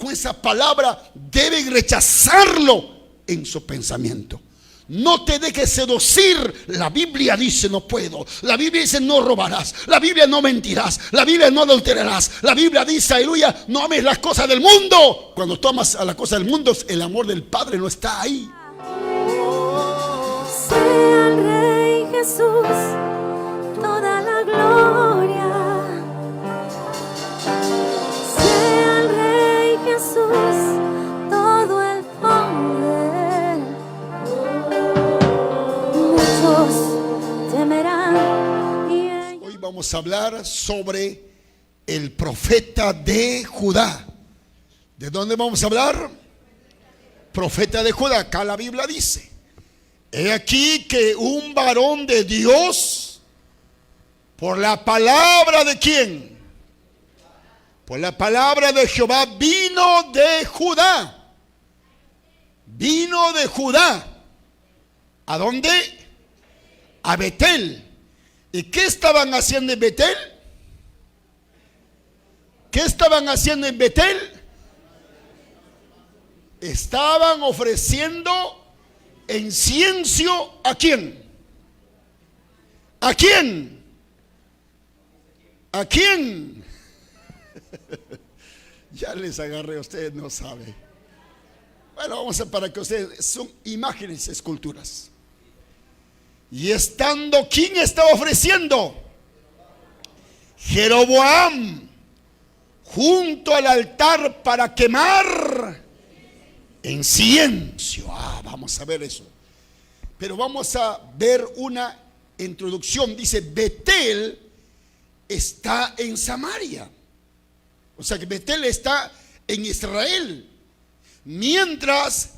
con esa palabra, deben rechazarlo en su pensamiento. No te dejes seducir. La Biblia dice no puedo. La Biblia dice no robarás. La Biblia no mentirás. La Biblia no adulterarás. La Biblia dice, aleluya, no ames las cosas del mundo. Cuando tomas a las cosas del mundo, el amor del Padre no está ahí. Sea el Rey Jesús toda la gloria. Sea el Rey Jesús todo el poder. Muchos temerán y ellos... Hoy vamos a hablar sobre el profeta de Judá. ¿De dónde vamos a hablar? Profeta de Judá. Acá la Biblia dice: he aquí que un varón de Dios, por la palabra de quién, por la palabra de Jehová, vino de Judá. Vino de Judá. ¿A dónde? A Betel. ¿Y qué estaban haciendo en Betel? ¿Qué estaban haciendo en Betel? Estaban ofreciendo incienso. ¿A quién? ¿A quién? ¿A quién? Ya les agarré, ustedes no saben. Bueno, vamos a para que ustedes, son imágenes, esculturas. Y estando, ¿quién estaba ofreciendo? Jeroboam, junto al altar para quemar incienso. Vamos a ver eso. Pero vamos a ver una introducción. Dice: Betel está en Samaria. O sea que Betel está en Israel. Mientras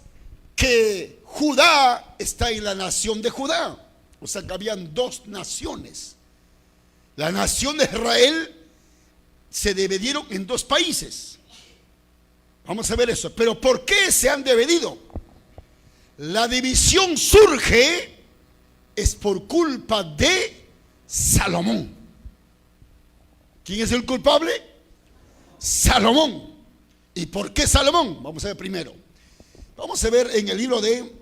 que Judá está en la nación de Judá. O sea que habían dos naciones. La nación de Israel se dividieron en dos países. Vamos a ver eso. Pero ¿por qué se han dividido? La división surge es por culpa de Salomón. ¿Quién es el culpable? Salomón. ¿Y por qué Salomón? Vamos a ver primero. Vamos a ver en el libro de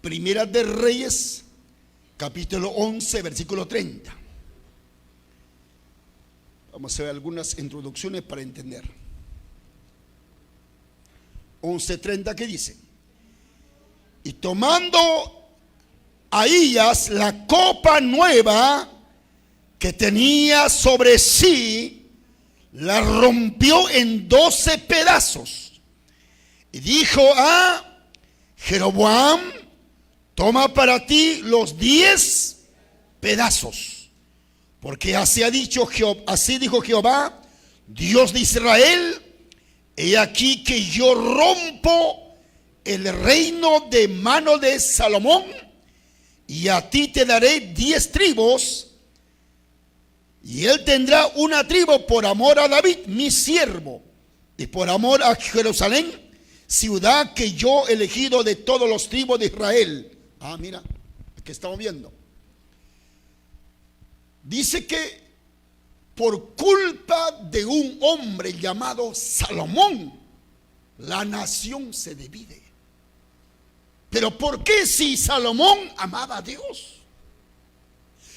Primera de Reyes, capítulo 11, versículo 30. Vamos a ver algunas introducciones para entender. 11:30, ¿qué dice? Y tomando Ahías la copa nueva que tenía sobre sí, la rompió en 12 pedazos. Y dijo a Jeroboam: toma para ti los 10 pedazos, porque así dijo Jehová, Dios de Israel: he aquí que yo rompo el reino de mano de Salomón, y a ti te daré 10 tribus, y él tendrá una tribu por amor a David, mi siervo, y por amor a Jerusalén, ciudad que yo he elegido de todos los tribus de Israel. Mira, que estamos viendo. Dice que por culpa de un hombre llamado Salomón, la nación se divide. Pero ¿por qué si Salomón amaba a Dios?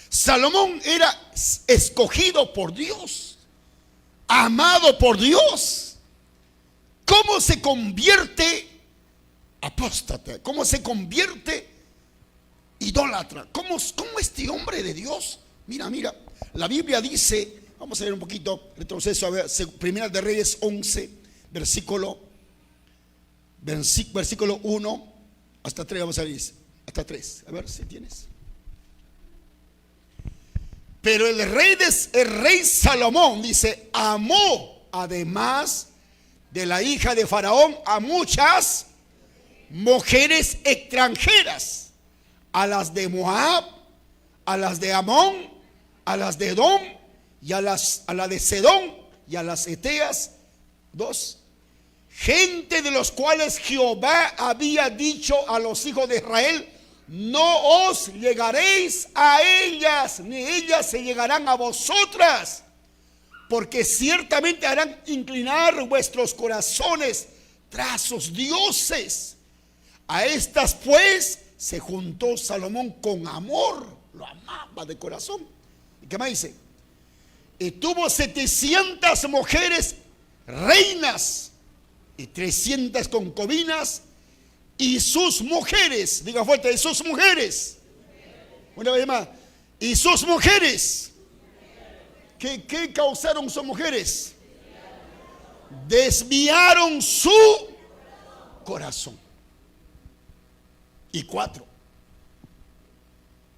Salomón era escogido por Dios, amado por Dios. ¿Cómo se convierte apóstata? ¿Cómo se convierte idólatra? ¿Cómo este hombre de Dios? Mira, la Biblia dice, vamos a ver un poquito, retroceso, a ver, Primera de Reyes 11, versículo 1 hasta 3, vamos a ver, hasta 3, a ver si tienes. Pero el rey Salomón, dice, amó además de la hija de Faraón a muchas mujeres extranjeras, a las de Moab, a las de Amón, a las de Edom, y a la de Sedón, y a las Eteas, 2, gente de los cuales Jehová había dicho a los hijos de Israel: no os llegaréis a ellas, ni ellas se llegarán a vosotras, porque ciertamente harán inclinar vuestros corazones tras sus dioses. A estas pues se juntó Salomón con amor, lo amaba de corazón. ¿Y qué más dice? Y tuvo 700 mujeres reinas y 300 concubinas, y sus mujeres, diga fuerte, y sus mujeres, una vez más, y sus mujeres, ¿qué causaron sus mujeres? Desviaron su corazón. Y 4.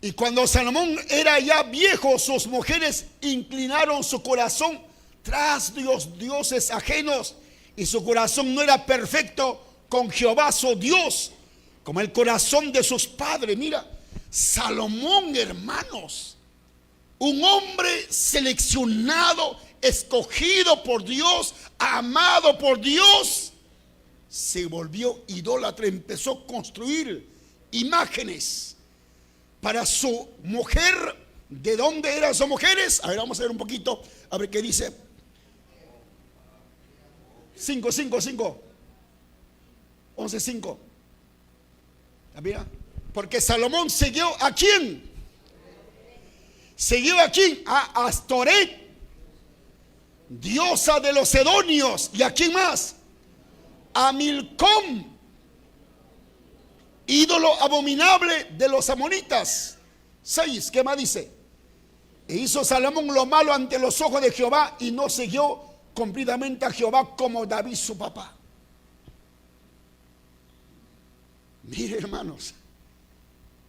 Y cuando Salomón era ya viejo, sus mujeres inclinaron su corazón tras dioses ajenos, y su corazón no era perfecto con Jehová su Dios, como el corazón de sus padres. Mira, Salomón, hermanos, un hombre seleccionado, escogido por Dios, amado por Dios, se volvió idólatra, empezó a construir imágenes para su mujer. ¿De dónde eran sus mujeres? A ver, vamos a ver un poquito, a ver qué dice. 11:5. Mira, porque Salomón siguió ¿a quién? Siguió ¿a quién? A Astoret, diosa de los Edonios. ¿Y a quién más? A Milcom, ídolo abominable de los amonitas. 6, ¿qué más dice? E hizo Salomón lo malo ante los ojos de Jehová, y no siguió cumplidamente a Jehová como David su papá. Mire, hermanos,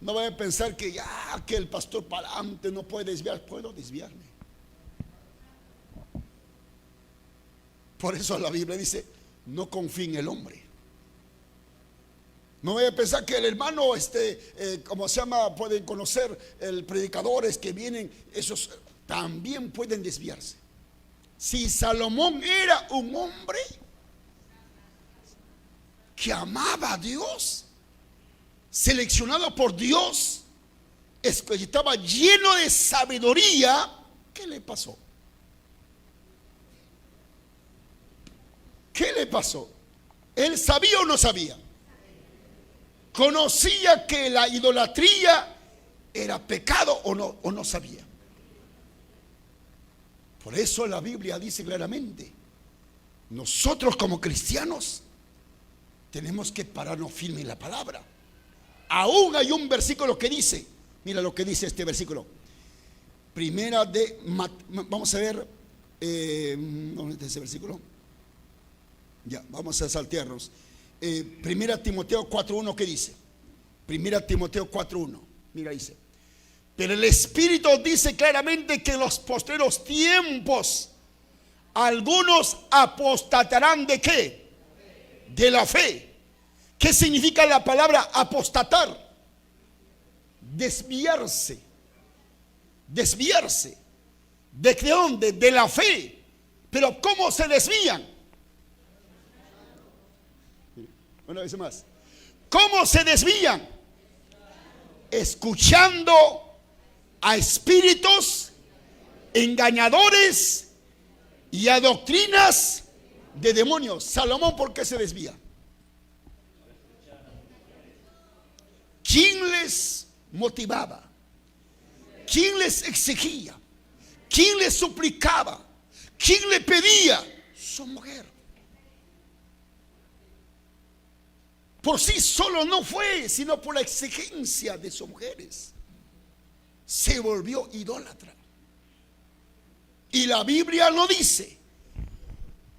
no voy a pensar que ya que el pastor Palante no puede desviar. Puedo desviarme. Por eso la Biblia dice: no confíe en el hombre. No voy a pensar que el hermano, ¿cómo se llama? Pueden conocer predicadores que vienen, esos también pueden desviarse. Si Salomón era un hombre que amaba a Dios, seleccionado por Dios, estaba lleno de sabiduría, ¿qué le pasó? ¿Qué le pasó? ¿Él sabía o no sabía? ¿Conocía que la idolatría era pecado o no sabía? Por eso la Biblia dice claramente: nosotros como cristianos tenemos que pararnos firme en la palabra. Aún hay un versículo que dice, mira lo que dice este versículo. Vamos a ver, ¿dónde está ese versículo? Ya, vamos a saltearnos. Primera Timoteo 4:1, ¿qué dice? Primera Timoteo 4:1, mira, dice: pero el Espíritu dice claramente que en los postreros tiempos algunos apostatarán. ¿De qué? De la fe. ¿Qué significa la palabra apostatar? Desviarse. Desviarse. ¿De dónde? De la fe. Pero ¿cómo se desvían? Una vez más. ¿Cómo se desvían? Escuchando a espíritus engañadores y a doctrinas de demonios. Salomón, ¿por qué se desvía? ¿Quién les motivaba? ¿Quién les exigía? ¿Quién les suplicaba? ¿Quién le pedía? Su mujer. Por sí solo no fue, sino por la exigencia de sus mujeres. Se volvió idólatra. Y la Biblia lo dice.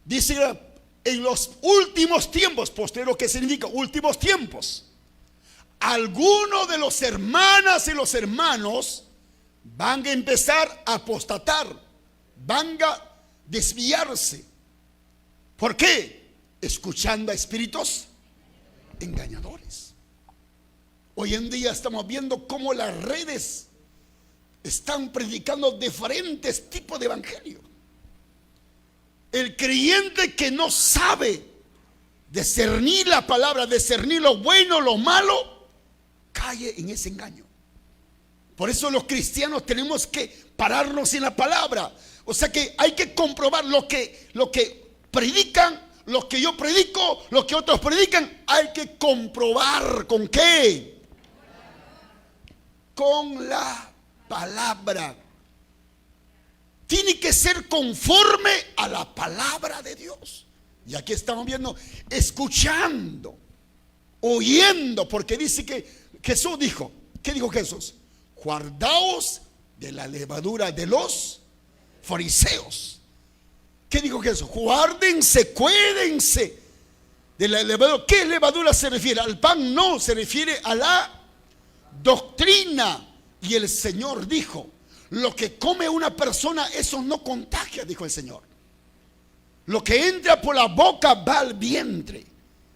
Dice en los últimos tiempos, posterior, ¿qué significa? Últimos tiempos. Algunos de los hermanas y los hermanos van a empezar a apostatar, van a desviarse. ¿Por qué? Escuchando a espíritus engañadores. Hoy en día estamos viendo cómo las redes están predicando diferentes tipos de evangelio. El creyente que no sabe discernir la palabra, discernir lo bueno, lo malo, cae en ese engaño. Por eso los cristianos tenemos que pararnos en la palabra, O sea que hay que comprobar lo que predican, lo que yo predico, lo que otros predican. Hay que comprobar ¿con qué? Con la palabra. Tiene que ser conforme a la palabra de Dios. Y aquí estamos viendo, escuchando, oyendo, porque dice que Jesús dijo, ¿qué dijo Jesús? Guardaos de la levadura de los fariseos. ¿Qué dijo Jesús? Guárdense, cuídense de la levadura. ¿Qué levadura se refiere? Al pan no, se refiere a la doctrina. Y el Señor dijo, lo que come una persona, eso no contagia, dijo el Señor. Lo que entra por la boca va al vientre,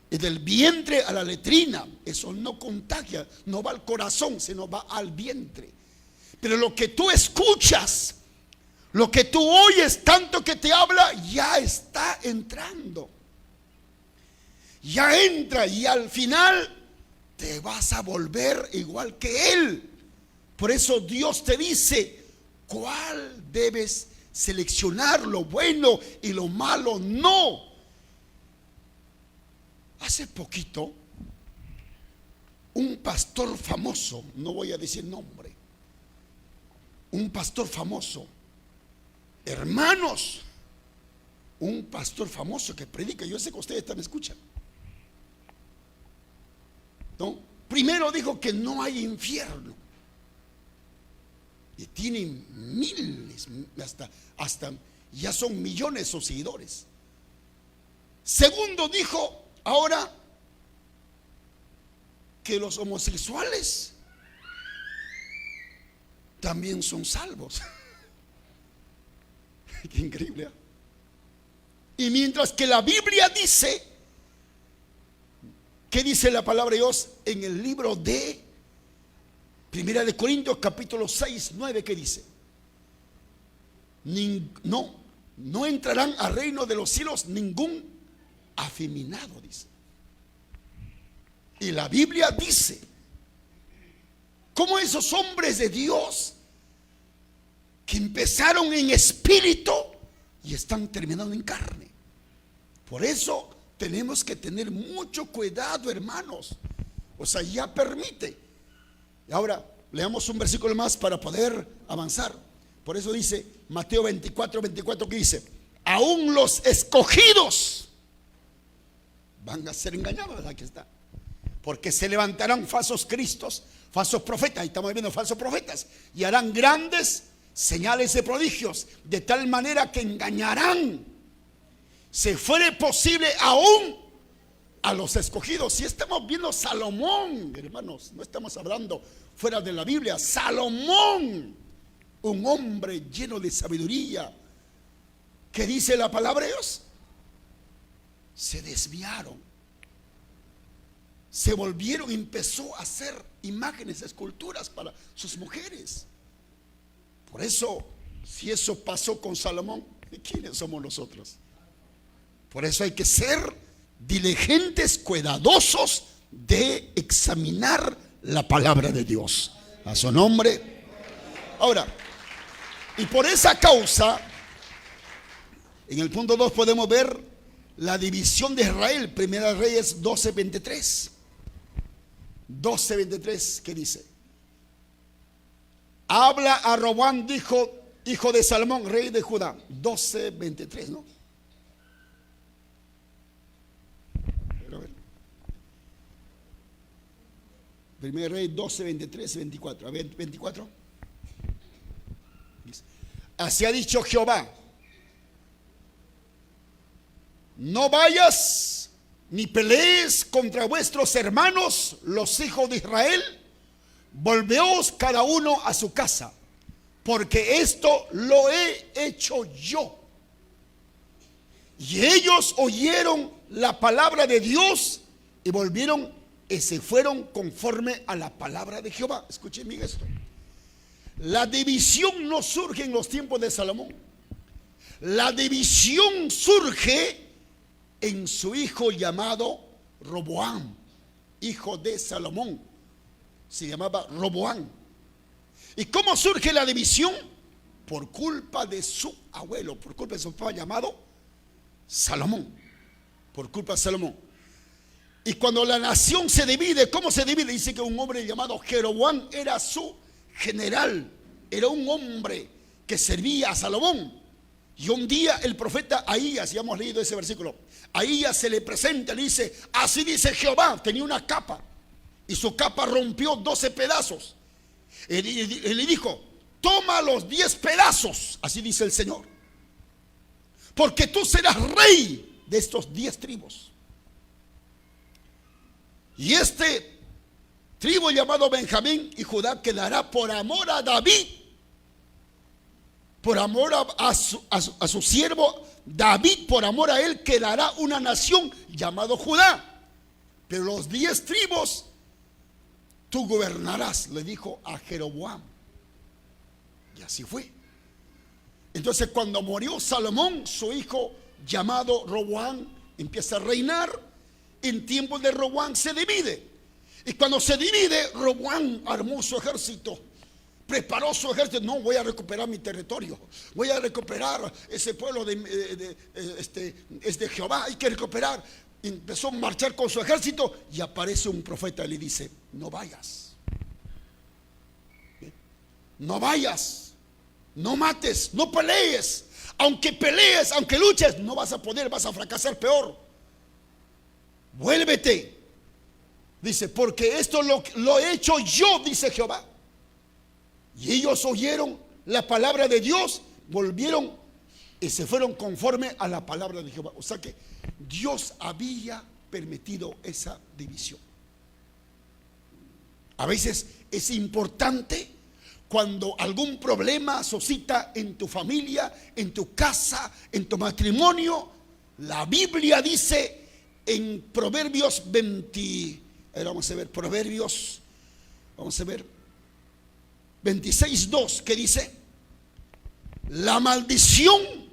y del vientre a la letrina, eso no contagia, no va al corazón, sino va al vientre. Pero lo que tú escuchas, lo que tú oyes, tanto que te habla, ya está entrando. Ya entra y al final te vas a volver igual que Él. Por eso Dios te dice cuál debes seleccionar, lo bueno y lo malo no. Hace poquito, un pastor famoso, no voy a decir nombre, un pastor famoso, hermanos, un pastor famoso que predica, yo sé que ustedes también escuchan, ¿no? Primero dijo que no hay infierno, y tienen miles, hasta ya son millones sus seguidores. Segundo dijo ahora que los homosexuales también son salvos. Qué increíble, ¿eh? Y mientras que la Biblia dice, ¿qué dice la palabra de Dios en el libro de Primera de Corintios capítulo 6, 9? ¿Qué dice? No entrarán al reino de los cielos ningún afeminado, dice. Y la Biblia dice cómo esos hombres de Dios que empezaron en espíritu y están terminando en carne. Por eso tenemos que tener mucho cuidado, hermanos. O sea, ya permite. Y ahora leamos un versículo más para poder avanzar. Por eso dice Mateo 24, 24, que dice: aún los escogidos van a ser engañados. Aquí está. Porque se levantarán falsos cristos, falsos profetas. Ahí estamos viendo falsos profetas. Y harán grandes señales de prodigios, de tal manera que engañarán, si fuere posible, aún a los escogidos. Si estamos viendo Salomón, hermanos, no estamos hablando fuera de la Biblia. Salomón, un hombre lleno de sabiduría, que dice la palabra de Dios, se desviaron, se volvieron, empezó a hacer imágenes, esculturas para sus mujeres. Por eso, si eso pasó con Salomón, ¿quiénes somos nosotros? Por eso hay que ser diligentes, cuidadosos de examinar la palabra de Dios. A su nombre. Ahora, y por esa causa, en el punto 2 podemos ver la división de Israel. Primera Reyes 12:23. 12:23, ¿qué dice? Habla a Roboam, hijo de Salomón, rey de Judá. 12:23, ¿no? A ver. Primer Rey 12:23 y 24. A ver, 24. Así ha dicho Jehová: no vayas ni pelees contra vuestros hermanos, los hijos de Israel. Volveos cada uno a su casa, porque esto lo he hecho yo. Y ellos oyeron la palabra de Dios y volvieron y se fueron conforme a la palabra de Jehová. Escuchen bien esto. La división no surge en los tiempos de Salomón. La división surge en su hijo llamado Roboam, hijo de Salomón. Se llamaba Roboam. ¿Y cómo surge la división? por culpa de su abuelo, por culpa de su papá llamado Salomón, por culpa de Salomón. Y cuando la nación se divide, ¿cómo se divide? Dice que un hombre llamado Jeroboam era su general, era un hombre que servía a Salomón. Y un día el profeta Ahías, ya hemos leído ese versículo, Ahías se le presenta y le dice: así dice Jehová. Tenía una capa y su capa rompió 12 pedazos. Y le dijo: toma los 10 pedazos, así dice el Señor, porque tú serás rey de estos 10 tribus. Y este tribu llamado Benjamín y Judá quedará por amor a David, por amor a su siervo David, por amor a él quedará una nación llamado Judá. Pero los 10 tribus tú gobernarás, le dijo a Jeroboam. Y así fue. Entonces, cuando murió Salomón, su hijo llamado Roboam empieza a reinar. En tiempos de Roboam se divide. Y cuando se divide, Roboam armó su ejército, preparó su ejército. No, voy a recuperar mi territorio, voy a recuperar ese pueblo es de Jehová, hay que recuperar. Empezó a marchar con su ejército y aparece un profeta y le dice: no vayas, no vayas, no mates, no pelees. Aunque pelees, aunque luches, no vas a poder, vas a fracasar peor. Vuélvete, dice, porque esto lo he hecho yo, dice Jehová. Y ellos oyeron la palabra de Dios, volvieron y se fueron conforme a la palabra de Jehová. O sea que Dios había permitido esa división. A veces es importante, cuando algún problema suscita en tu familia, en tu casa, en tu matrimonio, la Biblia dice en Proverbios 20, vamos a ver, Proverbios, vamos a ver, 26:2, que dice: la maldición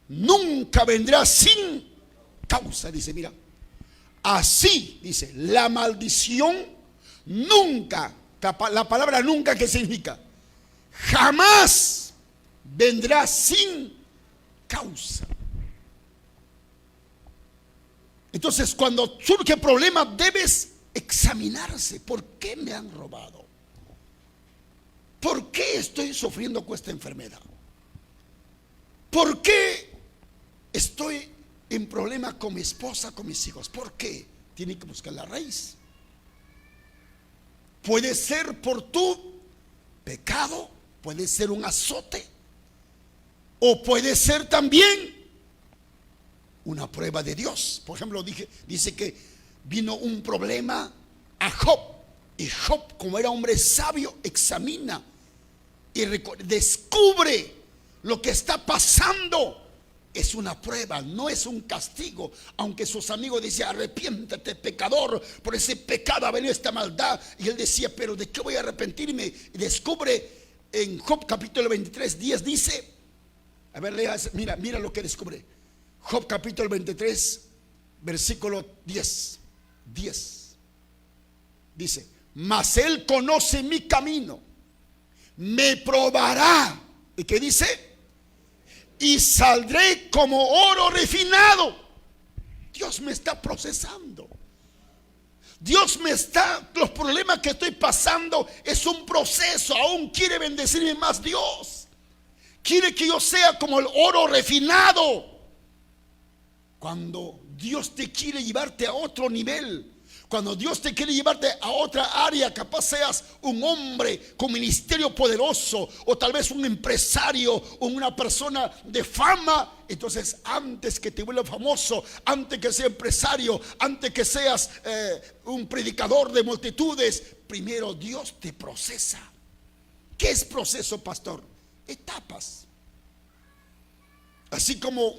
nunca vendrá sin causa. Dice, mira, así dice, la maldición nunca, la palabra nunca, ¿qué significa? Jamás vendrá sin causa. Entonces, cuando surge problema, debes examinarse. ¿Por qué me han robado? ¿Por qué estoy sufriendo con esta enfermedad? ¿Por qué estoy en problema con mi esposa, con mis hijos? ¿Por qué? Tiene que buscar la raíz. Puede ser por tu pecado, puede ser un azote, o puede ser también una prueba de Dios. Por ejemplo, dice que vino un problema a Job, y Job, como era hombre sabio, examina y descubre lo que está pasando. Es una prueba, no es un castigo. Aunque sus amigos decían: arrepiéntete, pecador, por ese pecado ha venido esta maldad. Y él decía: pero ¿de qué voy a arrepentirme? Y descubre en Job capítulo 23, 10 dice, a ver, leas, mira lo que descubre. Job capítulo 23, versículo 10 dice: mas él conoce mi camino, me probará. ¿Y qué dice? Y saldré como oro refinado. Dios me está procesando. Los problemas que estoy pasando es un proceso. Aún quiere bendecirme más Dios. Quiere que yo sea como el oro refinado. Cuando Dios te quiere llevarte a otro nivel, cuando Dios te quiere llevarte a otra área, capaz seas un hombre con ministerio poderoso, o tal vez un empresario, o una persona de fama. Entonces, antes que te vuelva famoso, antes que seas empresario, antes que seas un predicador de multitudes, primero Dios te procesa. ¿Qué es proceso, pastor? Etapas. Así como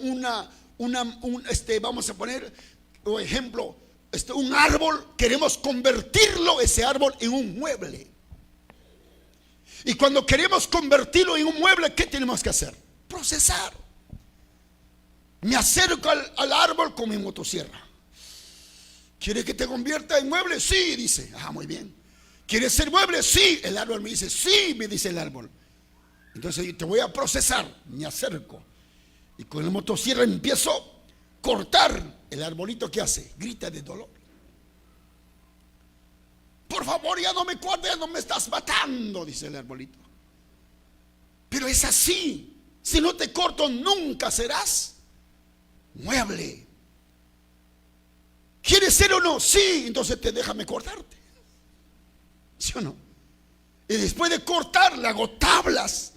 vamos a poner un ejemplo, un árbol, queremos convertirlo, ese árbol, en un mueble. Y cuando queremos convertirlo en un mueble, ¿qué tenemos que hacer? Procesar. Me acerco al árbol con mi motosierra. ¿Quieres que te convierta en mueble? Sí, dice. Muy bien. ¿Quieres ser mueble? Sí. El árbol me dice, sí, me dice el árbol. Entonces yo te voy a procesar. Me acerco y con el motosierra empiezo a cortar el arbolito. que hace? Grita de dolor. Por favor, ya no me cortes, ya no me estás matando, dice el arbolito. Pero es así. Si no te corto, nunca serás mueble. ¿Quieres ser o no? Sí, entonces déjame cortarte. ¿Sí o no? Y después de cortar, le hago tablas.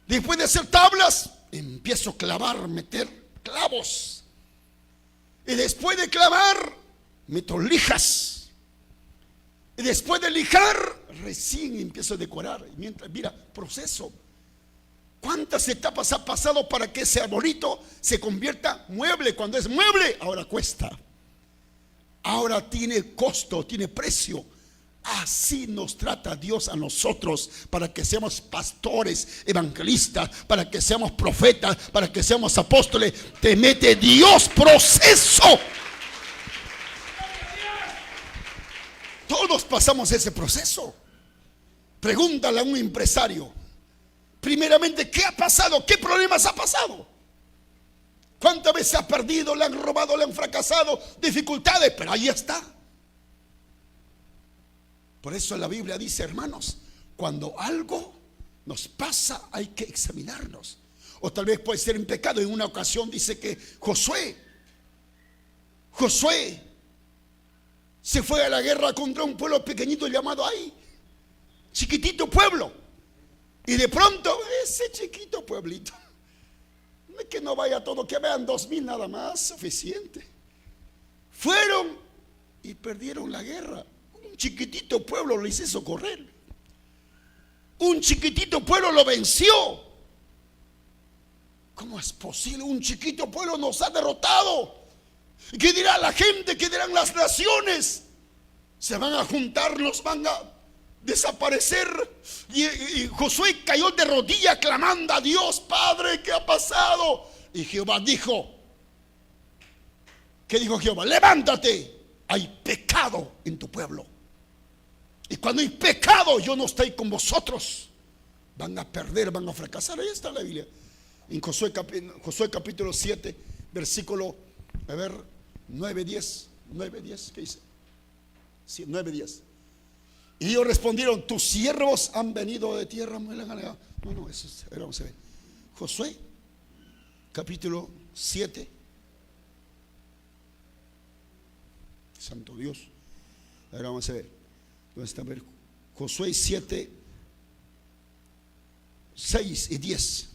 Después de hacer tablas, empiezo a clavar, meter clavos. Y después de clavar, meto lijas. Y después de lijar, recién empiezo a decorar. Y mientras, mira, proceso. ¿Cuántas etapas ha pasado para que ese arbolito se convierta mueble? Cuando es mueble, ahora cuesta. Ahora tiene costo, tiene precio. Así nos trata Dios a nosotros, para que seamos pastores, evangelistas, para que seamos profetas, para que seamos apóstoles. Te mete Dios proceso. Todos pasamos ese proceso. Pregúntale a un empresario, primeramente, ¿qué ha pasado? ¿Qué problemas ha pasado? ¿Cuántas veces ha perdido? ¿Le han robado? ¿Le han fracasado? Dificultades, pero ahí está. Por eso la Biblia dice, hermanos, cuando algo nos pasa hay que examinarnos. O tal vez puede ser en pecado. En una ocasión dice que Josué se fue a la guerra contra un pueblo pequeñito llamado Ai. Chiquitito pueblo. Y de pronto ese chiquito pueblito, no es que no vaya todo, que vean 2000 nada más, suficiente. Fueron y perdieron la guerra. Un chiquitito pueblo les hizo correr. Un chiquitito pueblo lo venció. ¿Cómo es posible? Un chiquito pueblo nos ha derrotado. ¿Qué dirá la gente? ¿Qué dirán las naciones? Se van a juntar, los van a desaparecer. Y Josué cayó de rodillas clamando a Dios: Padre, ¿qué ha pasado? Y Jehová dijo, ¿qué dijo Jehová? Levántate, hay pecado en tu pueblo. Y cuando hay pecado, yo no estoy con vosotros. Van a perder, van a fracasar. Ahí está la Biblia. En Josué capítulo 7, versículo, 9-10. 9-10, ¿qué dice? Sí, 9-10. Y ellos respondieron: tus siervos han venido de tierra muy lejana. No, eso es, vamos a ver. Josué, capítulo 7. Santo Dios. Ahora vamos a ver. ¿Dónde está? A ver. Josué 7, 6 y 10.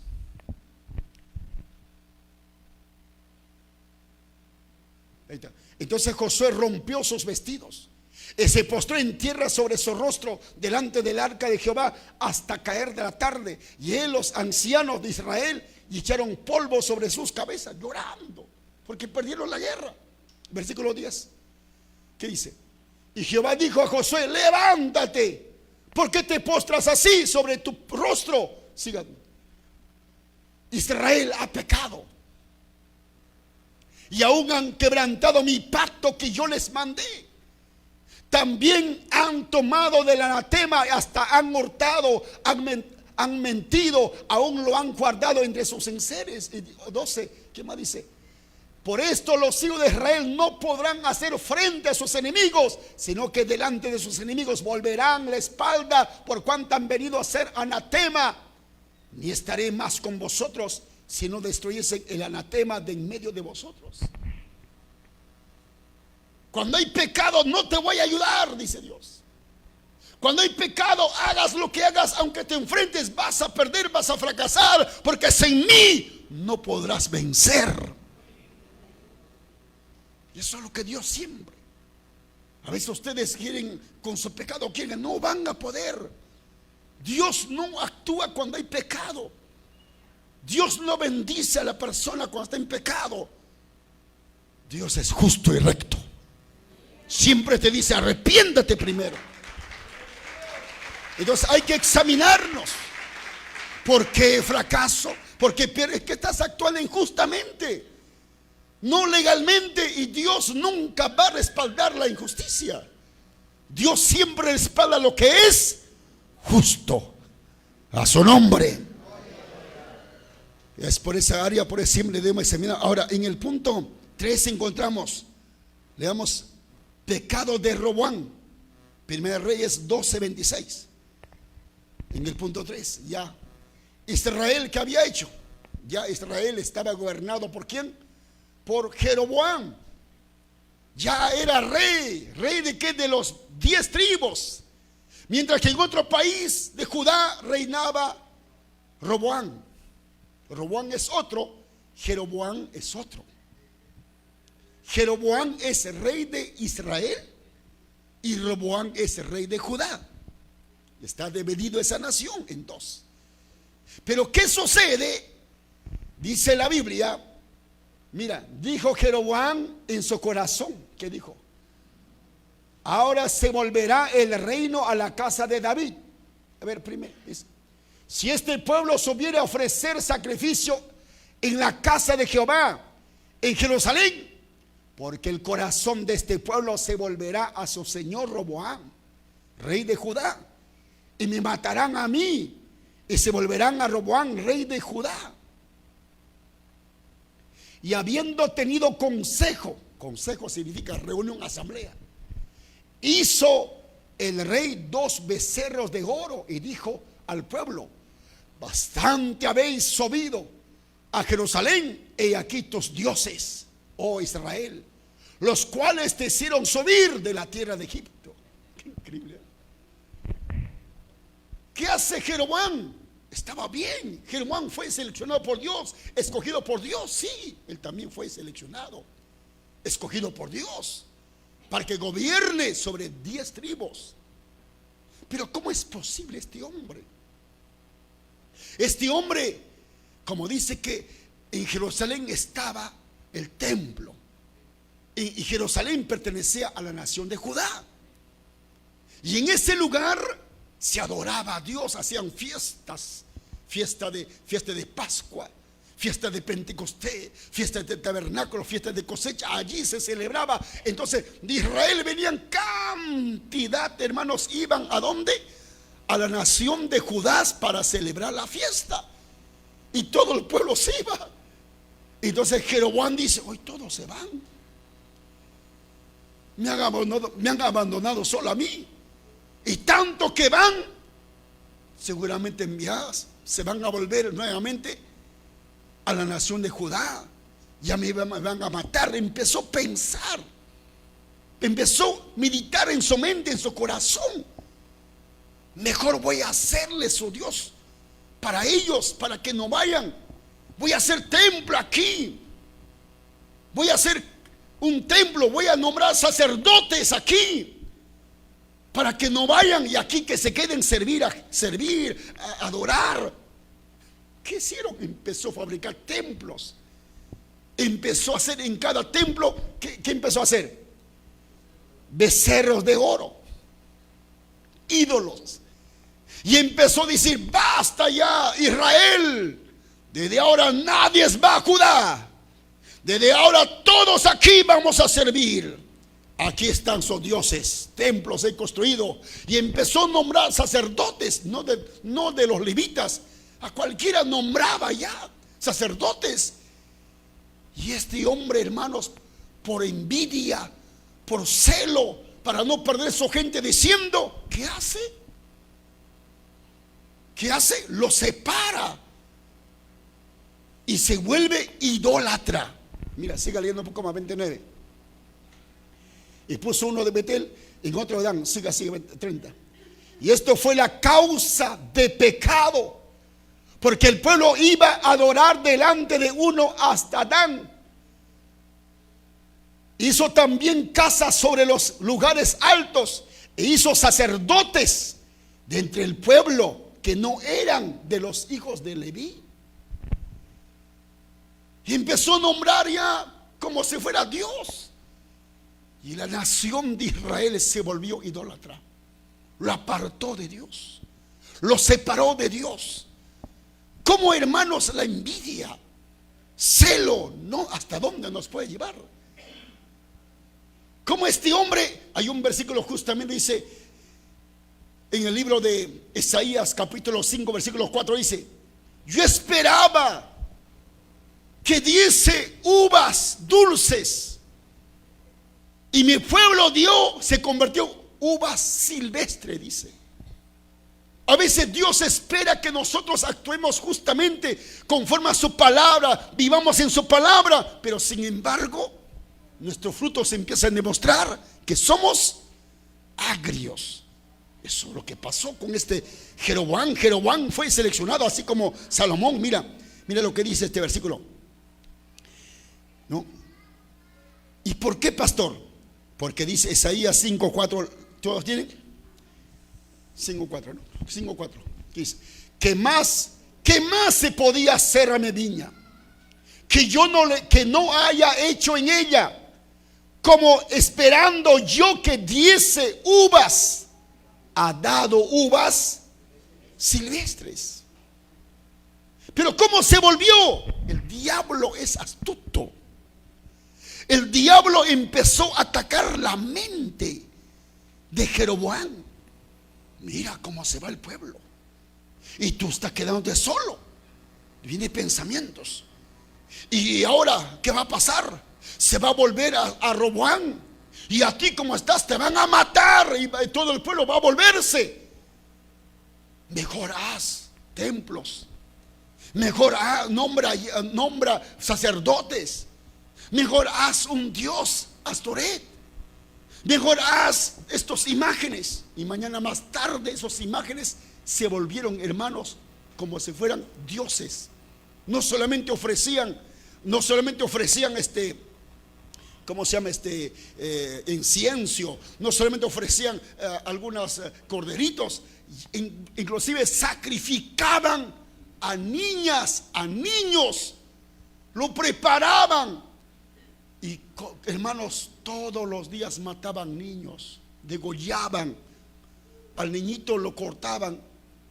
Ahí está. Entonces Josué rompió sus vestidos y se postró en tierra sobre su rostro delante del arca de Jehová hasta caer de la tarde. Y él, los ancianos de Israel, y echaron polvo sobre sus cabezas, llorando, porque perdieron la guerra. Versículo 10. ¿Qué dice? Y Jehová dijo a Josué: levántate, ¿por qué te postras así sobre tu rostro? Sigan. Israel ha pecado y aún han quebrantado mi pacto que yo les mandé. También han tomado del anatema, hasta han hurtado, han mentido, aún lo han guardado entre sus enseres. 12, ¿qué más dice? Por esto los hijos de Israel no podrán hacer frente a sus enemigos, sino que delante de sus enemigos volverán la espalda, por cuanto han venido a ser anatema. Ni estaré más con vosotros, si no destruyesen el anatema de en medio de vosotros. Cuando hay pecado, no te voy a ayudar, dice Dios. Cuando hay pecado, hagas lo que hagas, aunque te enfrentes, vas a perder, vas a fracasar, porque sin mí no podrás vencer. Y eso es lo que Dios siempre. A veces ustedes quieren, con su pecado quieren, no van a poder. Dios no actúa cuando hay pecado. Dios no bendice a la persona cuando está en pecado. Dios es justo y recto. Siempre te dice: arrepiéntate primero. Entonces hay que examinarnos. ¿Por qué fracaso? Porque es que estás actuando injustamente, no legalmente, y Dios nunca va a respaldar la injusticia. Dios siempre respalda lo que es justo. A su nombre. Es por esa área, por eso siempre debemos examinar. Ahora, en el punto 3 encontramos, leamos, pecado de Roboam. Primera Reyes 12:26. En el punto 3, ya Israel, ¿qué había hecho? Ya Israel estaba gobernado ¿por quién? Por Jeroboam. Ya era rey. ¿Rey de qué? De los 10 tribus. Mientras que en otro país de Judá reinaba Roboam. Roboam es otro, Jeroboam es otro. Jeroboam es rey de Israel y Roboam es rey de Judá. Está dividido esa nación en dos. Pero ¿qué sucede? Dice la Biblia, mira, dijo Jeroboam en su corazón, ¿qué dijo? Ahora se volverá el reino a la casa de David. A ver, primero, dice, si este pueblo subiera a ofrecer sacrificio en la casa de Jehová, en Jerusalén, porque el corazón de este pueblo se volverá a su señor Roboam, rey de Judá, y me matarán a mí, y se volverán a Roboam, rey de Judá. Y habiendo tenido consejo, consejo significa reunión, asamblea, hizo el rey 2 becerros de oro y dijo al pueblo, bastante habéis subido a Jerusalén, he aquí tus dioses, oh Israel, los cuales te hicieron subir de la tierra de Egipto. Qué increíble. ¿Qué hace Jeroboam? Estaba bien. Jeroboam fue seleccionado por Dios, escogido por Dios. Sí, él también fue seleccionado, escogido por Dios para que gobierne sobre 10 tribus. Pero ¿cómo es posible este hombre? Este hombre, como dice que en Jerusalén estaba el templo, y Jerusalén pertenecía a la nación de Judá, y en ese lugar se adoraba a Dios, hacían fiestas, fiesta de Pascua, fiesta de Pentecostés, fiesta de tabernáculo, fiesta de cosecha, allí se celebraba. Entonces de Israel venían cantidad de hermanos, iban ¿a dónde? A la nación de Judá para celebrar la fiesta, y todo el pueblo se iba. Entonces Jeroboam dice, hoy todos se van, me han abandonado solo a mí, y tanto que van, seguramente enviadas, se van a volver nuevamente a la nación de Judá, ya me van a matar. Empezó a pensar, empezó a meditar en su mente, en su corazón, mejor voy a hacerle su Dios para ellos, para que no vayan. Voy a hacer templo aquí, voy a hacer un templo, voy a nombrar sacerdotes aquí, para que no vayan y aquí que se queden servir, a adorar. ¿Qué hicieron? Empezó a fabricar templos, empezó a hacer en cada templo, ¿qué empezó a hacer? Becerros de oro, ídolos. Y empezó a decir, basta ya Israel, desde ahora nadie va a Judá, desde ahora todos aquí vamos a servir. Aquí están sus dioses, templos he construido. Y empezó a nombrar sacerdotes, no de los levitas, a cualquiera nombraba ya sacerdotes. Y este hombre, hermanos, por envidia, por celo, para no perder su gente, diciendo, ¿qué hace? ¿Qué hace? Lo separa y se vuelve idólatra. Mira, siga leyendo un poco más, 29. Y puso uno de Betel en otro de Dan. Siga 30. Y esto fue la causa de pecado, porque el pueblo iba a adorar delante de uno hasta Dan. Hizo también casas sobre los lugares altos, e hizo sacerdotes de entre el pueblo que no eran de los hijos de Leví. Y empezó a nombrar ya como si fuera Dios. Y la nación de Israel se volvió idólatra. Lo apartó de Dios, lo separó de Dios. ¿Cómo, hermanos, la envidia, celo, no? ¿Hasta dónde nos puede llevar? ¿Cómo este hombre? Hay un versículo justamente dice, En el libro de Isaías capítulo 5 versículo 4 dice: yo esperaba que diese uvas dulces y mi pueblo se convirtió uvas silvestres, dice. A veces Dios espera que nosotros actuemos justamente conforme a su palabra, vivamos en su palabra, pero sin embargo nuestros frutos empiezan a demostrar que somos agrios. Eso es lo que pasó con este Jeroboam. Jeroboam fue seleccionado así como Salomón. Mira lo que dice este versículo, ¿no? ¿Y por qué, pastor? Porque dice Isaías 5:4. ¿Todos tienen? 5:4, ¿no? 5:4. Dice: ¿qué más se podía hacer a mi viña que no haya hecho en ella? Como esperando yo que diese uvas, ha dado uvas silvestres. Pero ¿cómo se volvió? El diablo es astuto. El diablo empezó a atacar la mente de Jeroboam. Mira cómo se va el pueblo y tú estás quedándote solo. Vienen pensamientos. Y ahora, ¿qué va a pasar? Se va a volver a Roboam, y a ti como estás te van a matar, y todo el pueblo va a volverse. Mejor haz templos, mejor nombra sacerdotes, mejor haz un dios Astoret, mejor haz estas imágenes. Y mañana más tarde esas imágenes se volvieron, hermanos, como si fueran dioses. No solamente ofrecían ¿cómo se llama? Incienso. No solamente ofrecían algunos corderitos, inclusive sacrificaban a niñas, a niños, lo preparaban. Y hermanos, todos los días mataban niños, degollaban al niñito, lo cortaban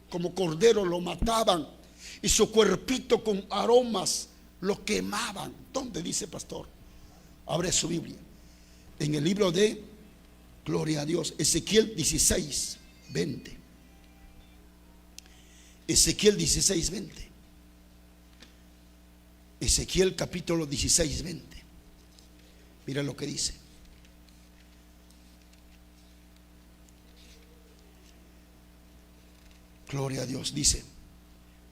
como cordero, lo mataban, y su cuerpito con aromas lo quemaban. ¿Dónde dice, pastor? Abre su Biblia en el libro de, gloria a Dios, Ezequiel 16:20. Ezequiel 16:20. Ezequiel capítulo 16:20. Mira lo que dice. Gloria a Dios. Dice: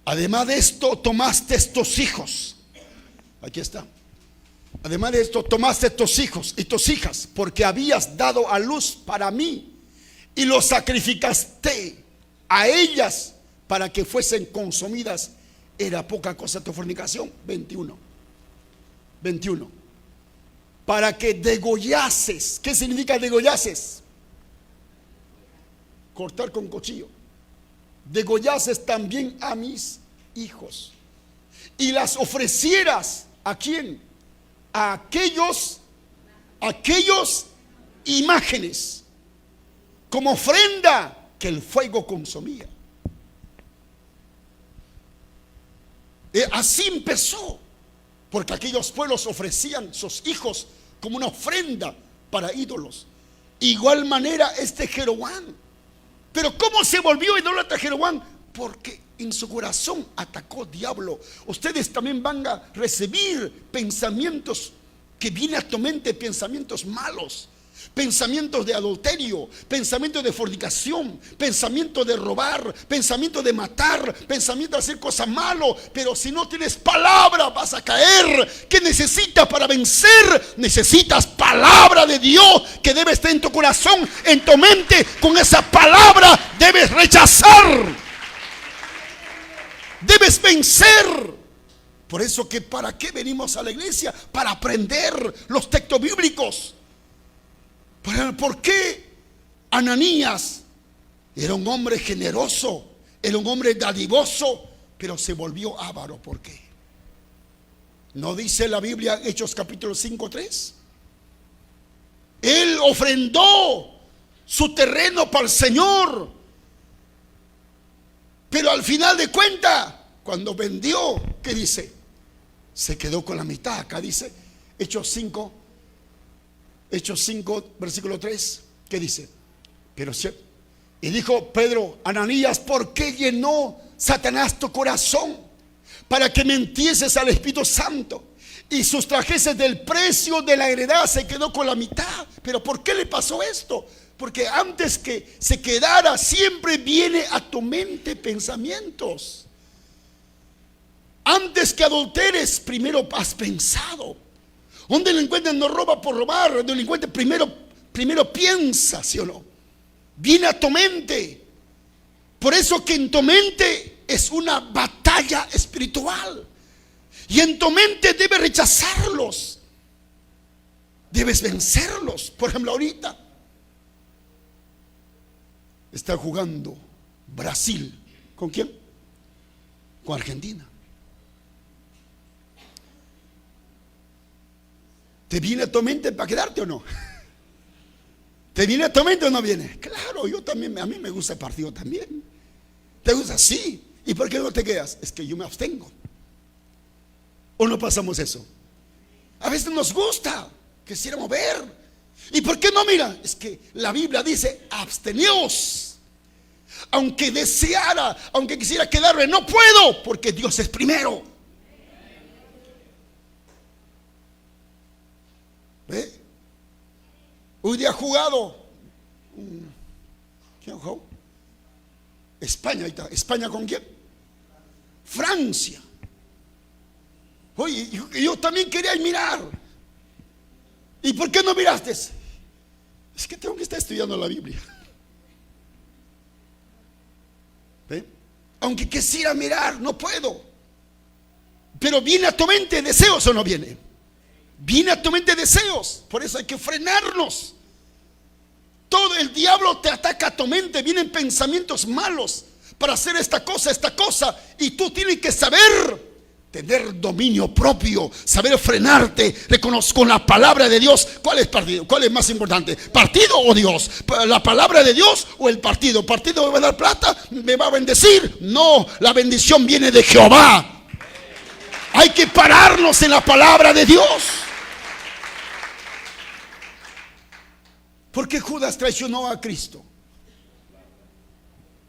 además de esto tomaste estos hijos. Aquí está. Además de esto tomaste estos hijos y tus hijas, porque habías dado a luz para mí, y los sacrificaste a ellas para que fuesen consumidas. Era poca cosa tu fornicación. 21. Para que degollases. ¿Qué significa degollases? Cortar con cuchillo. Degollases también a mis hijos, y las ofrecieras ¿a quién? A aquellos imágenes, como ofrenda que el fuego consumía. Así empezó, porque aquellos pueblos ofrecían sus hijos como una ofrenda para ídolos. Igual manera Jeroboam. Pero ¿cómo se volvió idólatra Jeroboam? Porque en su corazón atacó diablo. Ustedes también van a recibir pensamientos que vienen a tu mente, pensamientos malos, pensamientos de adulterio, pensamientos de fornicación, pensamientos de robar, pensamientos de matar, pensamientos de hacer cosas malas. Pero si no tienes palabra, vas a caer. ¿Qué necesitas para vencer? Necesitas palabra de Dios, que debe estar en tu corazón, en tu mente. Con esa palabra debes rechazar, debes vencer. Por eso que ¿para qué venimos a la iglesia? Para aprender los textos bíblicos. ¿Por qué Ananías era un hombre generoso, era un hombre dadivoso, pero se volvió avaro? ¿Por qué? ¿No dice la Biblia, Hechos capítulo 5:3? Él ofrendó su terreno para el Señor, pero al final de cuentas, cuando vendió, ¿qué dice? Se quedó con la mitad. Acá dice Hechos 5 versículo 3. ¿Qué dice? Y dijo Pedro: Ananías, ¿por qué llenó Satanás tu corazón para que mentieses al Espíritu Santo y sustrajeses del precio de la heredad? Se quedó con la mitad. ¿Pero por qué le pasó esto? Porque antes que se quedara, siempre viene a tu mente pensamientos. Antes que adulteres, primero has pensado. Un delincuente no roba por robar. Un delincuente primero piensa, ¿sí o no? Viene a tu mente. Por eso que en tu mente es una batalla espiritual. Y en tu mente debes rechazarlos. Debes vencerlos. Por ejemplo, ahorita está jugando Brasil. ¿Con quién? Con Argentina. ¿Te viene a tu mente para quedarte o no? ¿Te viene a tu mente o no viene? Claro, yo también, a mí me gusta el partido también. ¿Te gusta? Sí. ¿Y por qué no te quedas? Es que yo me abstengo. ¿O no pasamos eso? A veces nos gusta, quisiéramos ver. ¿Y por qué no? Mira, es que la Biblia dice: absteneos. Aunque deseara, aunque quisiera quedarme, no puedo, porque Dios es primero. ¿Ve? Hoy día ha jugado. ¿Quién jugó? España. Ahí está. ¿España con quién? Francia. Oye, yo también quería mirar. ¿Y por qué no miraste? Es que tengo que estar estudiando la Biblia. ¿Ve? Aunque quisiera mirar, no puedo. Pero viene a tu mente deseos o no viene. Viene a tu mente deseos. Por eso hay que frenarnos. Todo el diablo te ataca a tu mente. Vienen pensamientos malos para hacer esta cosa. Y tú tienes que saber tener dominio propio, saber frenarte. Reconozco con la palabra de Dios. ¿Cuál es partido? ¿Cuál es más importante? ¿Partido o Dios? ¿La palabra de Dios o el partido? ¿El partido me va a dar plata? ¿Me va a bendecir? No, la bendición viene de Jehová. Hay que pararnos en la palabra de Dios. ¿Por qué Judas traicionó a Cristo?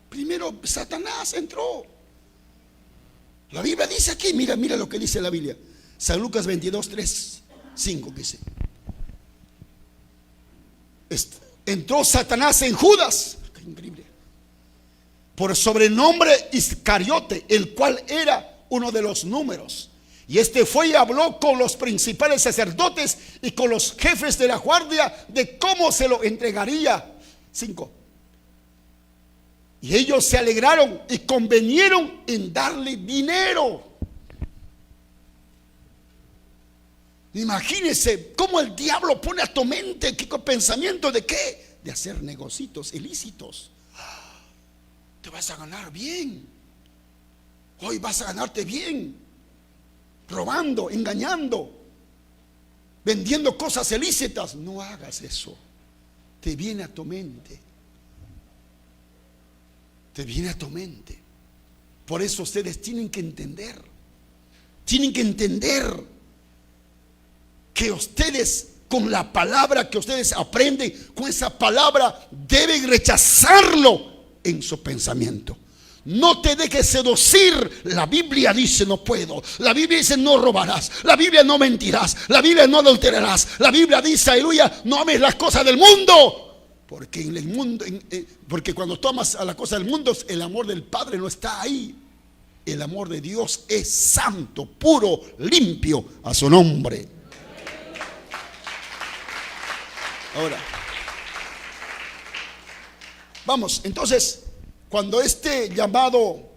Primero Satanás entró. La Biblia dice aquí, mira lo que dice la Biblia. San Lucas 22, 3, 5 dice: entró Satanás en Judas, qué increíble, por sobrenombre Iscariote, el cual era uno de los números. Y este fue y habló con los principales sacerdotes y con los jefes de la guardia de cómo se lo entregaría. 5. Y ellos se alegraron y convenieron en darle dinero. Imagínense cómo el diablo pone a tu mente ¿qué pensamiento de qué? De hacer negocios ilícitos. Te vas a ganar bien. Hoy vas a ganarte bien. Robando, engañando, vendiendo cosas ilícitas. No hagas eso. Te viene a tu mente. Te viene a tu mente. Por eso ustedes tienen que entender. Tienen que entender que ustedes, con la palabra que ustedes aprenden, con esa palabra deben rechazarlo en su pensamiento. No te dejes seducir. La Biblia dice no puedo. La Biblia dice no robarás. La Biblia no mentirás. La Biblia no adulterarás. La Biblia dice, aleluya, no ames las cosas del mundo. Porque en el mundo, porque cuando tomas a las cosas del mundo, el amor del Padre no está ahí. El amor de Dios es santo, puro, limpio a su nombre. Ahora, vamos, entonces, cuando este llamado